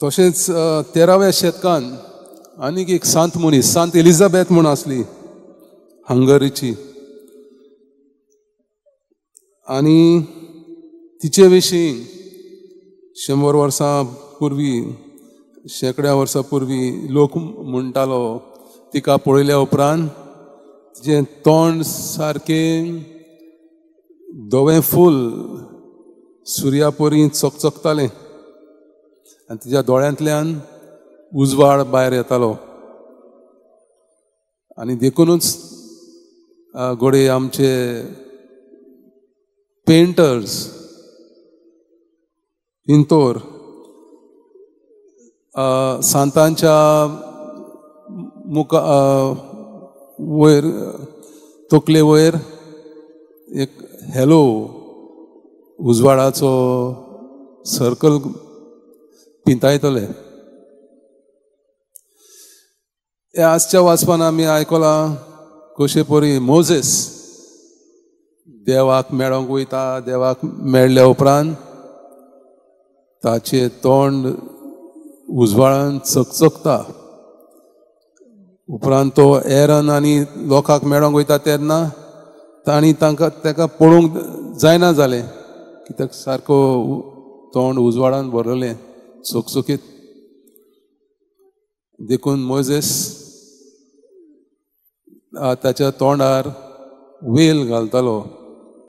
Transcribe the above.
तशेंच 13व्या शेतकान आनीक एक सांत मनीस सांत एलिझाबेथ म्हूण आसली हंगरीची, आनी तिचे विशीं 100 वर्सां पूर्वी, शेकड्या वर्सां पूर्वी लोक म्हणटालो तिका पळयल्या उपरांत तिचें तोंड सारकें धवें फूल सुर्या परी चकचकतालें आनी तिच्या दोळ्यांतल्यान उजवाड भायर येतालो. आनी देखूनच घोडे आमचे पेंटर्स, पिंतोर सांतांच्या मुखा वयर तकले वयर एक हॅलो उजवाडाचो सर्कल पिंतायतले. ह्या आजच्या वाचपान आमी आयकलां कशे परी मोजेस देवाक मेळोंक वयता, देवाक मेळ्ळ्या उपरांत ताचें तोंड उजवाडान चकचकता. उपरांत तो एरन आनी लोकांक मेळोंक वयता तेन्ना तांणी ताका पळोवंक जायना जालें, कित्याक सारको तोंड उजवाडान भरलेलें चकचकीत. देखून मोजेस ताच्या तोंडार वेल घालतालो